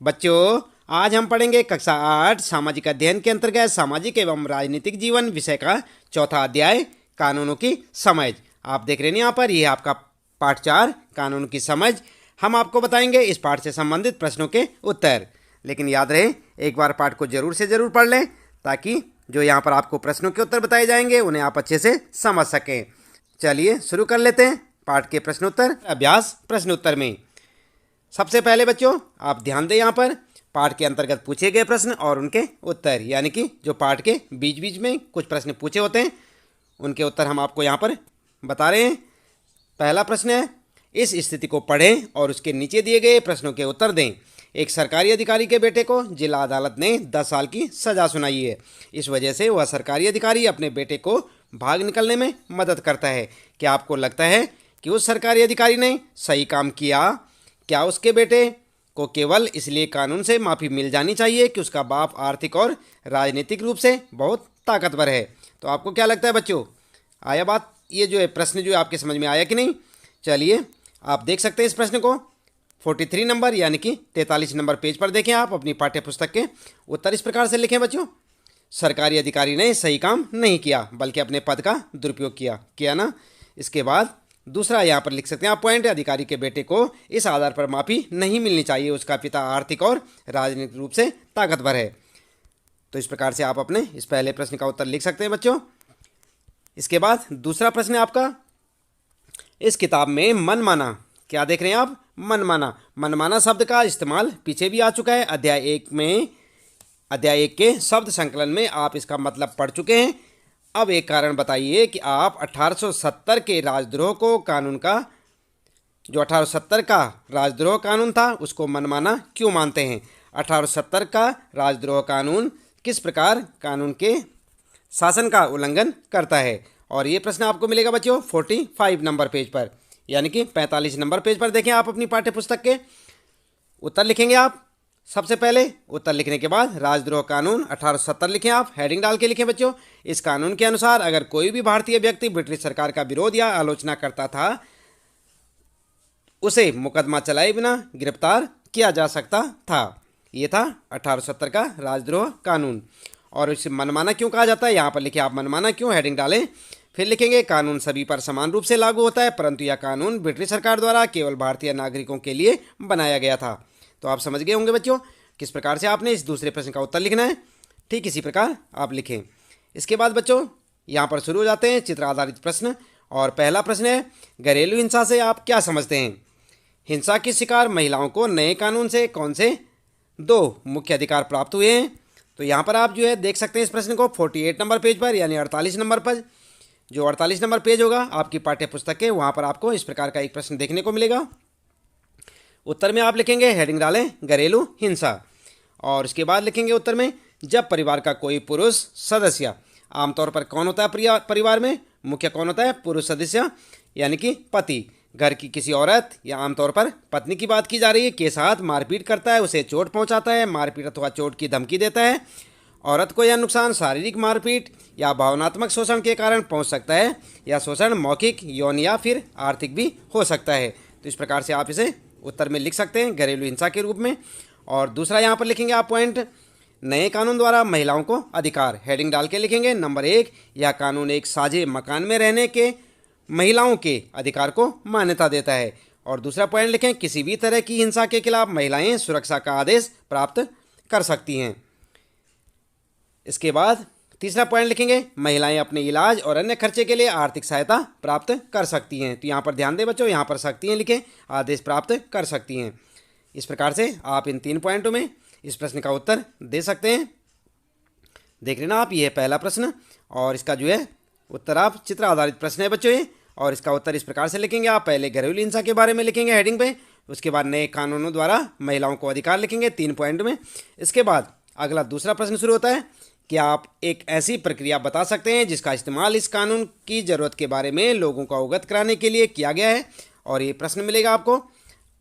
बच्चों, आज हम पढ़ेंगे कक्षा 8 सामाजिक अध्ययन के अंतर्गत सामाजिक एवं राजनीतिक जीवन विषय का चौथा अध्याय कानूनों की समझ। आप देख रहे हैं यहाँ पर, यह आपका पाठ 4 कानून की समझ। हम आपको बताएंगे इस पाठ से संबंधित प्रश्नों के उत्तर। लेकिन याद रहे, एक बार पाठ को जरूर से जरूर पढ़ लें ताकि जो यहाँ पर आपको प्रश्नों के उत्तर बताए जाएंगे उन्हें आप अच्छे से समझ सकें। चलिए शुरू कर लेते हैं पाठ के प्रश्नोत्तर अभ्यास प्रश्नोत्तर में। सबसे पहले बच्चों आप ध्यान दें, यहाँ पर पाठ के अंतर्गत पूछे गए प्रश्न और उनके उत्तर, यानी कि जो पाठ के बीच बीच में कुछ प्रश्न पूछे होते हैं उनके उत्तर हम आपको यहाँ पर बता रहे हैं। पहला प्रश्न है, इस स्थिति को पढ़ें और उसके नीचे दिए गए प्रश्नों के उत्तर दें। एक सरकारी अधिकारी के बेटे को जिला अदालत ने 10 साल की सजा सुनाई है। इस वजह से वह सरकारी अधिकारी अपने बेटे को भाग निकलने में मदद करता है। क्या आपको लगता है कि उस सरकारी अधिकारी ने सही काम किया? क्या उसके बेटे को केवल इसलिए कानून से माफ़ी मिल जानी चाहिए कि उसका बाप आर्थिक और राजनीतिक रूप से बहुत ताकतवर है? तो आपको क्या लगता है बच्चों, आया बात, ये जो है प्रश्न जो है आपके समझ में आया कि नहीं? चलिए आप देख सकते हैं इस प्रश्न को 43 नंबर यानी कि 43 नंबर पेज पर देखें। आप अपनी पाठ्य पुस्तक के उत्तर इस प्रकार से लिखें बच्चों, सरकारी अधिकारी ने सही काम नहीं किया बल्कि अपने पद का दुरुपयोग किया ना। इसके बाद दूसरा यहाँ पर लिख सकते हैं आप पॉइंट, अधिकारी के बेटे को इस आधार पर माफ़ी नहीं मिलनी चाहिए उसका पिता आर्थिक और राजनीतिक रूप से ताकतवर है। तो इस प्रकार से आप अपने इस पहले प्रश्न का उत्तर लिख सकते हैं बच्चों। इसके बाद दूसरा प्रश्न है आपका, इस किताब में मनमाना, क्या देख रहे हैं आप, मनमाना, मनमाना शब्द का इस्तेमाल पीछे भी आ चुका है अध्याय 1 के शब्द संकलन में आप इसका मतलब पढ़ चुके हैं। अब एक कारण बताइए कि आप 1870 के राजद्रोह को कानून का, जो 1870 का राजद्रोह कानून था उसको मनमाना क्यों मानते हैं? 1870 का राजद्रोह कानून किस प्रकार कानून के शासन का उल्लंघन करता है? और ये प्रश्न आपको मिलेगा बच्चों 45 नंबर पेज पर, यानी कि 45 नंबर पेज पर देखें आप अपनी पाठ्य पुस्तक के उत्तर लिखेंगे आप। सबसे पहले उत्तर लिखने के बाद राजद्रोह कानून 1870 लिखें आप, हेडिंग डाल के लिखें बच्चों। इस कानून के अनुसार अगर कोई भी भारतीय व्यक्ति ब्रिटिश सरकार का विरोध या आलोचना करता था उसे मुकदमा चलाए बिना गिरफ्तार किया जा सकता था। ये था 1870 का राजद्रोह कानून। और इसे मनमाना क्यों कहा जाता है, यहाँ पर लिखे आप मनमाना क्यों, हेडिंग डालें। फिर लिखेंगे कानून सभी पर समान रूप से लागू होता है परंतु यह कानून ब्रिटिश सरकार द्वारा केवल भारतीय नागरिकों के लिए बनाया गया था। तो आप समझ गए होंगे बच्चों किस प्रकार से आपने इस दूसरे प्रश्न का उत्तर लिखना है। ठीक इसी प्रकार आप लिखें। इसके बाद बच्चों यहाँ पर शुरू हो जाते हैं चित्र आधारित प्रश्न। और पहला प्रश्न है, घरेलू हिंसा से आप क्या समझते हैं? हिंसा की शिकार महिलाओं को नए कानून से कौन से 2 मुख्य अधिकार प्राप्त हुए हैं? तो यहाँ पर आप जो है देख सकते हैं इस प्रश्न को 48 नंबर पेज पर, यानी 48 नंबर पर, जो 48 नंबर पेज होगा आपकी पाठ्य पुस्तक के, वहाँ पर आपको इस प्रकार का एक प्रश्न देखने को मिलेगा। उत्तर में आप लिखेंगे, हेडिंग डालें घरेलू हिंसा, और इसके बाद लिखेंगे उत्तर में, जब परिवार का कोई पुरुष सदस्य, आमतौर पर कौन होता है परिवार में, मुख्य कौन होता है, पुरुष सदस्य यानी कि पति, घर की किसी औरत या आमतौर पर पत्नी की बात की जा रही है के साथ मारपीट करता है, उसे चोट पहुंचाता है, मारपीट अथवा चोट की धमकी देता है। औरत को यह नुकसान शारीरिक मारपीट या भावनात्मक शोषण के कारण पहुंच सकता है, या शोषण मौखिक, यौन या फिर आर्थिक भी हो सकता है। तो इस प्रकार से आप इसे उत्तर में लिख सकते हैं घरेलू हिंसा के रूप में। और दूसरा यहाँ पर लिखेंगे आप पॉइंट, नए कानून द्वारा महिलाओं को अधिकार, हेडिंग डाल के लिखेंगे नंबर 1, यह कानून एक साझे मकान में रहने के महिलाओं के अधिकार को मान्यता देता है। और दूसरा पॉइंट लिखें, किसी भी तरह की हिंसा के खिलाफ महिलाएं सुरक्षा का आदेश प्राप्त कर सकती हैं। इसके बाद तीसरा पॉइंट लिखेंगे, महिलाएं अपने इलाज और अन्य खर्चे के लिए आर्थिक सहायता प्राप्त कर सकती हैं। तो यहाँ पर ध्यान दें बच्चों, यहाँ पर सकती हैं लिखें, आदेश प्राप्त कर सकती हैं। इस प्रकार से आप इन 3 पॉइंटों में इस प्रश्न का उत्तर दे सकते हैं। देख लेना आप, ये है पहला प्रश्न और इसका जो है उत्तर आप चित्र आधारित प्रश्न है बच्चों ये। और इसका उत्तर इस प्रकार से लिखेंगे आप, पहले घरेलू हिंसा के बारे में लिखेंगे हेडिंग पे, उसके बाद नए कानूनों द्वारा महिलाओं को अधिकार लिखेंगे 3 पॉइंट में। इसके बाद अगला दूसरा प्रश्न शुरू होता है कि आप एक ऐसी प्रक्रिया बता सकते हैं जिसका इस्तेमाल इस कानून की ज़रूरत के बारे में लोगों को अवगत कराने के लिए किया गया है। और ये प्रश्न मिलेगा आपको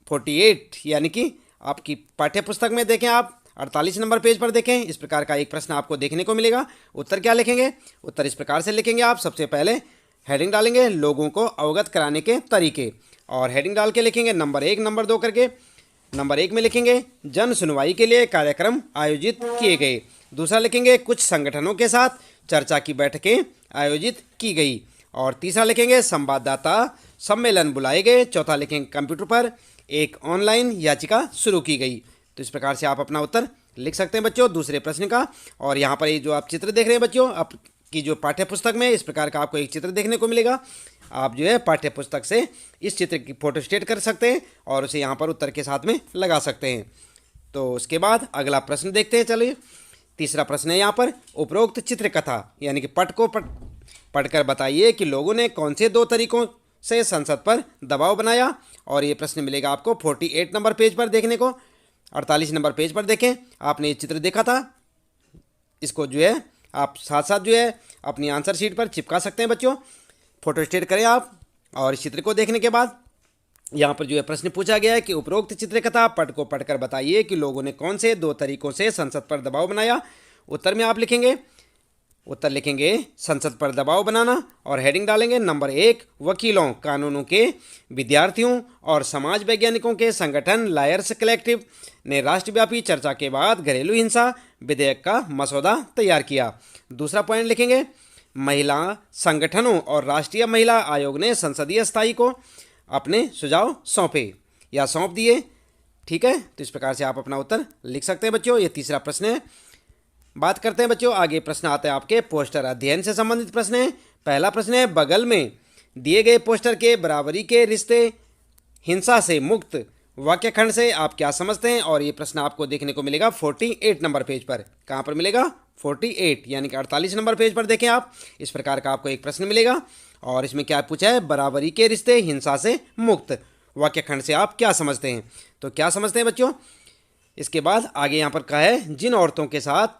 48, यानी कि आपकी पाठ्य पुस्तक में देखें आप 48 नंबर पेज पर देखें, इस प्रकार का एक प्रश्न आपको देखने को मिलेगा। उत्तर क्या लिखेंगे? उत्तर इस प्रकार से लिखेंगे आप, सबसे पहले हेडिंग डालेंगे लोगों को अवगत कराने के तरीके, और हेडिंग डाल के लिखेंगे नंबर 1 नंबर 2 करके, नंबर 1 में लिखेंगे जन सुनवाई के लिए कार्यक्रम आयोजित किए गए। दूसरा लिखेंगे कुछ संगठनों के साथ चर्चा की बैठकें आयोजित की गई। और तीसरा लिखेंगे संवाददाता सम्मेलन बुलाए गए। चौथा लिखेंगे कंप्यूटर पर एक ऑनलाइन याचिका शुरू की गई। तो इस प्रकार से आप अपना उत्तर लिख सकते हैं बच्चों दूसरे प्रश्न का। और यहाँ पर ये जो आप चित्र देख रहे हैं बच्चों, आपकी जो पाठ्य पुस्तक में इस प्रकार का आपको एक चित्र देखने को मिलेगा। आप जो है पाठ्य पुस्तक से इस चित्र की फोटो स्टेट कर सकते हैं और उसे यहाँ पर उत्तर के साथ में लगा सकते हैं। तो उसके बाद अगला प्रश्न देखते हैं। चलिए, तीसरा प्रश्न है यहाँ पर उपरोक्त चित्रकथा यानी कि पट को पढ़कर बताइए कि लोगों ने कौन से 2 तरीकों से संसद पर दबाव बनाया। और ये प्रश्न मिलेगा आपको 48 नंबर पेज पर देखने को। 48 नंबर पेज पर देखें, आपने ये चित्र देखा था, इसको जो है आप साथ साथ जो है अपनी आंसर शीट पर चिपका सकते हैं बच्चों। फोटो स्टेट करें आप। और इस चित्र को देखने के बाद यहाँ पर जो है प्रश्न पूछा गया है कि उपरोक्त चित्रकथा पट को पढ़कर बताइए कि लोगों ने कौन से 2 तरीकों से संसद पर दबाव बनाया। उत्तर में आप लिखेंगे, उत्तर लिखेंगे संसद पर दबाव बनाना और हेडिंग डालेंगे नंबर 1 वकीलों, कानूनों के विद्यार्थियों और समाज वैज्ञानिकों के संगठन लायर्स कलेक्टिव ने राष्ट्रव्यापी चर्चा के बाद घरेलू हिंसा विधेयक का मसौदा तैयार किया। दूसरा पॉइंट लिखेंगे महिला संगठनों और राष्ट्रीय महिला आयोग ने संसदीय स्थायी को अपने सुझाव सौंपे या सौंप दिए। ठीक है, तो इस प्रकार से आप अपना उत्तर लिख सकते हैं बच्चों। ये तीसरा प्रश्न है। बात करते हैं बच्चों, आगे प्रश्न आते हैं आपके पोस्टर अध्ययन से संबंधित प्रश्न है। पहला प्रश्न है बगल में दिए गए पोस्टर के बराबरी के रिश्ते हिंसा से मुक्त वाक्य खंड से आप क्या समझते हैं। और ये प्रश्न आपको देखने को मिलेगा 48 नंबर पेज पर। कहाँ पर मिलेगा? 48 यानी कि 48 नंबर पेज पर देखें आप। इस प्रकार का आपको एक प्रश्न मिलेगा और इसमें क्या पूछा है, बराबरी के रिश्ते हिंसा से मुक्त वाक्य खंड से आप क्या समझते हैं। तो क्या समझते हैं बच्चों। इसके बाद आगे यहाँ पर कहा है जिन औरतों के साथ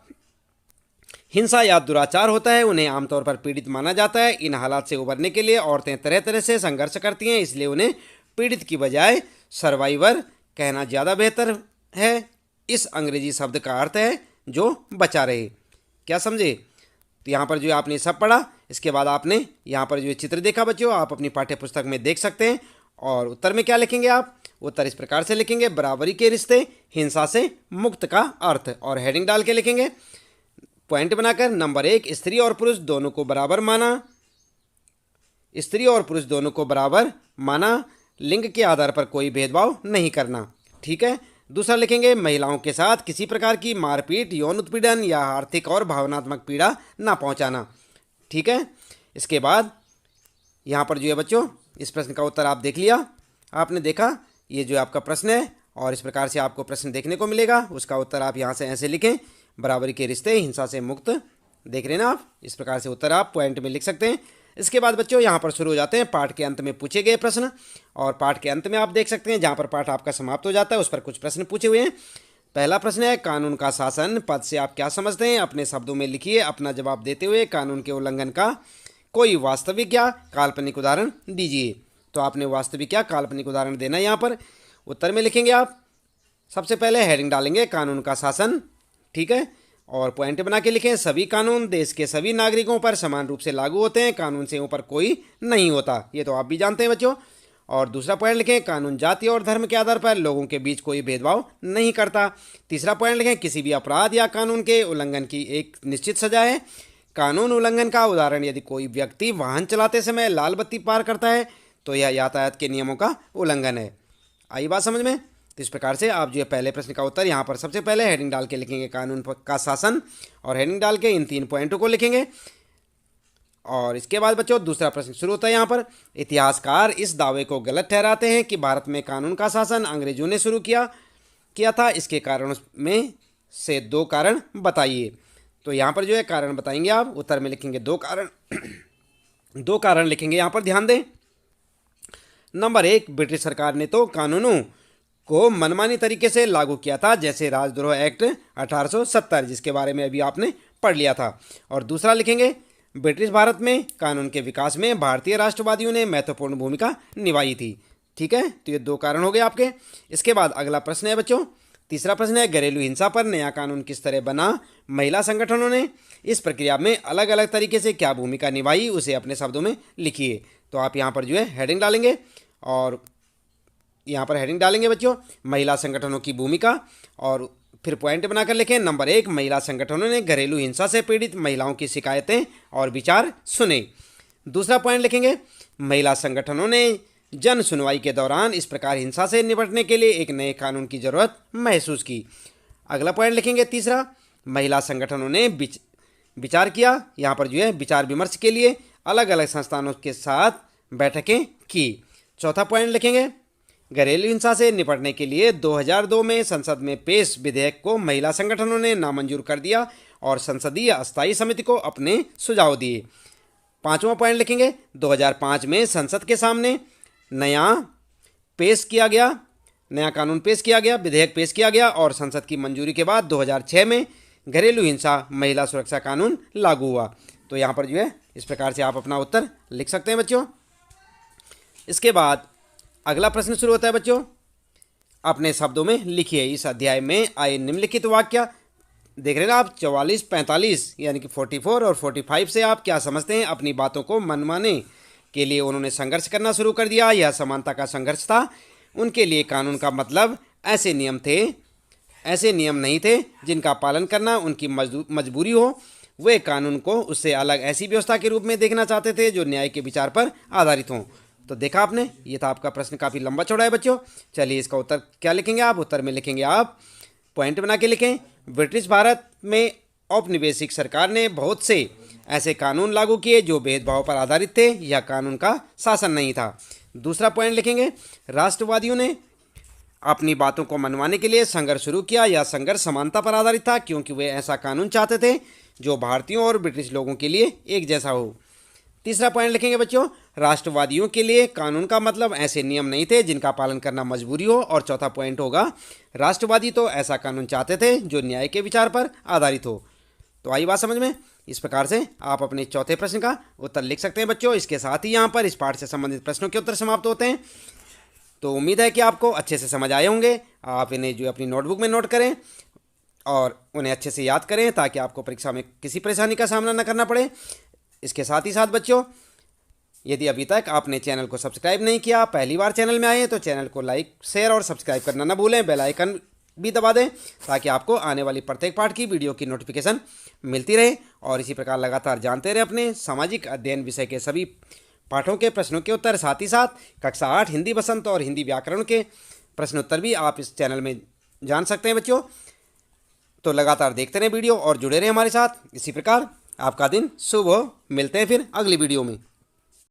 हिंसा या दुराचार होता है उन्हें आमतौर पर पीड़ित माना जाता है। इन हालात से उबरने के लिए औरतें तरह तरह से संघर्ष करती हैं, इसलिए उन्हें पीड़ित की बजाय सर्वाइवर कहना ज़्यादा बेहतर है। इस अंग्रेजी शब्द का अर्थ है जो बचा रहे। क्या समझे। तो यहाँ पर जो आपने सब पढ़ा, इसके बाद आपने यहाँ पर जो चित्र देखा बच्चों, आप अपनी पाठ्य पुस्तक में देख सकते हैं। और उत्तर में क्या लिखेंगे आप, उत्तर इस प्रकार से लिखेंगे बराबरी के रिश्ते हिंसा से मुक्त का अर्थ। और हेडिंग डाल के लिखेंगे पॉइंट बनाकर नंबर 1 स्त्री और पुरुष दोनों को बराबर माना, स्त्री और पुरुष दोनों को बराबर माना, लिंग के आधार पर कोई भेदभाव नहीं करना। ठीक है। दूसरा लिखेंगे महिलाओं के साथ किसी प्रकार की मारपीट, यौन उत्पीड़न या आर्थिक और भावनात्मक पीड़ा ना पहुंचाना। ठीक है। इसके बाद यहाँ पर जो है बच्चों इस प्रश्न का उत्तर आप देख लिया, आपने देखा ये जो आपका प्रश्न है और इस प्रकार से आपको प्रश्न देखने को मिलेगा। उसका उत्तर आप यहाँ से ऐसे लिखें, बराबरी के रिश्ते हिंसा से मुक्त। देख रहे हैं ना आप, इस प्रकार से उत्तर आप पॉइंट में लिख सकते हैं। इसके बाद बच्चों यहाँ पर शुरू हो जाते हैं पाठ के अंत में पूछे गए प्रश्न। और पाठ के अंत में आप देख सकते हैं जहाँ पर पाठ आपका समाप्त हो जाता है उस पर कुछ प्रश्न पूछे हुए हैं। पहला प्रश्न है कानून का शासन पद से आप क्या समझते हैं, अपने शब्दों में लिखिए। अपना जवाब देते हुए कानून के उल्लंघन का कोई वास्तविक या काल्पनिक उदाहरण दीजिए। तो आपने वास्तविक या काल्पनिक उदाहरण देना है यहाँ पर। उत्तर में लिखेंगे आप सबसे पहले हेडिंग डालेंगे कानून का शासन। ठीक है। और पॉइंट बना के लिखें सभी कानून देश के सभी नागरिकों पर समान रूप से लागू होते हैं, कानून से ऊपर कोई नहीं होता। ये तो आप भी जानते हैं बच्चों। और दूसरा पॉइंट लिखें कानून जाति और धर्म के आधार पर लोगों के बीच कोई भेदभाव नहीं करता। तीसरा पॉइंट लिखें किसी भी अपराध या कानून के उल्लंघन की एक निश्चित सजा है। कानून उल्लंघन का उदाहरण यदि कोई व्यक्ति वाहन चलाते समय लाल बत्ती पार करता है तो यह यातायात के नियमों का उल्लंघन है। आई बात समझ में। तो इस प्रकार से आप जो है पहले प्रश्न का उत्तर यहाँ पर सबसे पहले हेडिंग डाल के लिखेंगे कानून का शासन और हेडिंग डाल के इन 3 पॉइंटों को लिखेंगे। और इसके बाद बच्चों दूसरा प्रश्न शुरू होता है यहाँ पर। इतिहासकार इस दावे को गलत ठहराते हैं कि भारत में कानून का शासन अंग्रेजों ने शुरू किया था। इसके कारणों में से 2 कारण बताइए। तो यहाँ पर जो है कारण बताएंगे आप। उत्तर में लिखेंगे 2 कारण 2 कारण लिखेंगे यहाँ पर, ध्यान दें। नंबर 1 ब्रिटिश सरकार ने तो कानूनों को मनमानी तरीके से लागू किया था, जैसे राजद्रोह एक्ट 1870 जिसके बारे में अभी आपने पढ़ लिया था। और दूसरा लिखेंगे ब्रिटिश भारत में कानून के विकास में भारतीय राष्ट्रवादियों ने महत्वपूर्ण भूमिका निभाई थी। ठीक है। तो ये 2 कारण हो गए आपके। इसके बाद अगला प्रश्न है बच्चों, तीसरा प्रश्न है घरेलू हिंसा पर नया कानून किस तरह बना, महिला संगठनों ने इस प्रक्रिया में अलग अलग तरीके से क्या भूमिका निभाई, उसे अपने शब्दों में लिखिए। तो आप यहाँ पर जो है हेडिंग डालेंगे और यहाँ पर हेडिंग डालेंगे बच्चों महिला संगठनों की भूमिका, और फिर पॉइंट बनाकर लिखें। नंबर 1, महिला संगठनों ने घरेलू हिंसा से पीड़ित महिलाओं की शिकायतें और विचार सुने। दूसरा पॉइंट लिखेंगे, महिला संगठनों ने जन सुनवाई के दौरान इस प्रकार हिंसा से निपटने के लिए एक नए कानून की जरूरत महसूस की। अगला पॉइंट लिखेंगे तीसरा, महिला संगठनों ने विचार किया, यहाँ पर जो है विचार विमर्श के लिए अलग अलग संस्थानों के साथ बैठकें की। चौथा पॉइंट लिखेंगे, घरेलू हिंसा से निपटने के लिए 2002 में संसद में पेश विधेयक को महिला संगठनों ने नामंजूर कर दिया और संसदीय अस्थायी समिति को अपने सुझाव दिए। पांचवा पॉइंट लिखेंगे, 2005 में संसद के सामने नया कानून पेश किया गया, विधेयक पेश किया गया और संसद की मंजूरी के बाद 2006 में घरेलू हिंसा महिला सुरक्षा कानून लागू हुआ। तो यहाँ पर जो है इस प्रकार से आप अपना उत्तर लिख सकते हैं बच्चों। इसके बाद अगला प्रश्न शुरू होता है बच्चों, अपने शब्दों में लिखिए इस अध्याय में आए निम्नलिखित वाक्य। देख रहे हैं ना आप 44, 45 यानी कि 44 और 45 से आप क्या समझते हैं? अपनी बातों को मनवाने के लिए उन्होंने संघर्ष करना शुरू कर दिया। यह समानता का संघर्ष था। उनके लिए कानून का मतलब ऐसे नियम नहीं थे जिनका पालन करना उनकी मजबूरी हो। वे कानून को उससे अलग ऐसी व्यवस्था के रूप में देखना चाहते थे जो न्याय के विचार पर आधारित हों। तो देखा आपने, ये था आपका प्रश्न, काफ़ी लंबा चौड़ा है बच्चों। चलिए इसका उत्तर क्या लिखेंगे आप? उत्तर में लिखेंगे आप पॉइंट बना के लिखें, ब्रिटिश भारत में औपनिवेशिक सरकार ने बहुत से ऐसे कानून लागू किए जो भेदभाव पर आधारित थे। यह कानून का शासन नहीं था। दूसरा पॉइंट लिखेंगे, राष्ट्रवादियों ने अपनी बातों को मनवाने के लिए संघर्ष शुरू किया। यह संघर्ष समानता पर आधारित था क्योंकि वे ऐसा कानून चाहते थे जो भारतीयों और ब्रिटिश लोगों के लिए एक जैसा हो। तीसरा पॉइंट लिखेंगे बच्चों, राष्ट्रवादियों के लिए कानून का मतलब ऐसे नियम नहीं थे जिनका पालन करना मजबूरी हो। और चौथा पॉइंट होगा, राष्ट्रवादी तो ऐसा कानून चाहते थे जो न्याय के विचार पर आधारित हो। तो आई बात समझ में? इस प्रकार से आप अपने चौथे प्रश्न का उत्तर लिख सकते हैं बच्चों। इसके साथ ही यहाँ पर इस पाठ से संबंधित प्रश्नों के उत्तर समाप्त होते हैं। तो उम्मीद है कि आपको अच्छे से समझ आए होंगे। आप इन्हें जो अपनी नोटबुक में नोट करें और उन्हें अच्छे से याद करें ताकि आपको परीक्षा में किसी परेशानी का सामना न करना पड़े। इसके साथ ही साथ बच्चों, यदि अभी तक आपने चैनल को सब्सक्राइब नहीं किया, पहली बार चैनल में आए हैं, तो चैनल को लाइक, शेयर और सब्सक्राइब करना ना भूलें। बेल आइकन भी दबा दें ताकि आपको आने वाली प्रत्येक पाठ की वीडियो की नोटिफिकेशन मिलती रहे। और इसी प्रकार लगातार जानते रहे अपने सामाजिक अध्ययन विषय के सभी पाठों के प्रश्नों के उत्तर। साथ ही साथ कक्षा 8 हिंदी बसंत और हिंदी व्याकरण के प्रश्नोत्तर भी आप इस चैनल में जान सकते हैं बच्चों। तो लगातार देखते रहें वीडियो और जुड़े रहें हमारे साथ। इसी प्रकार आपका दिन शुभ हो। मिलते हैं फिर अगली वीडियो में।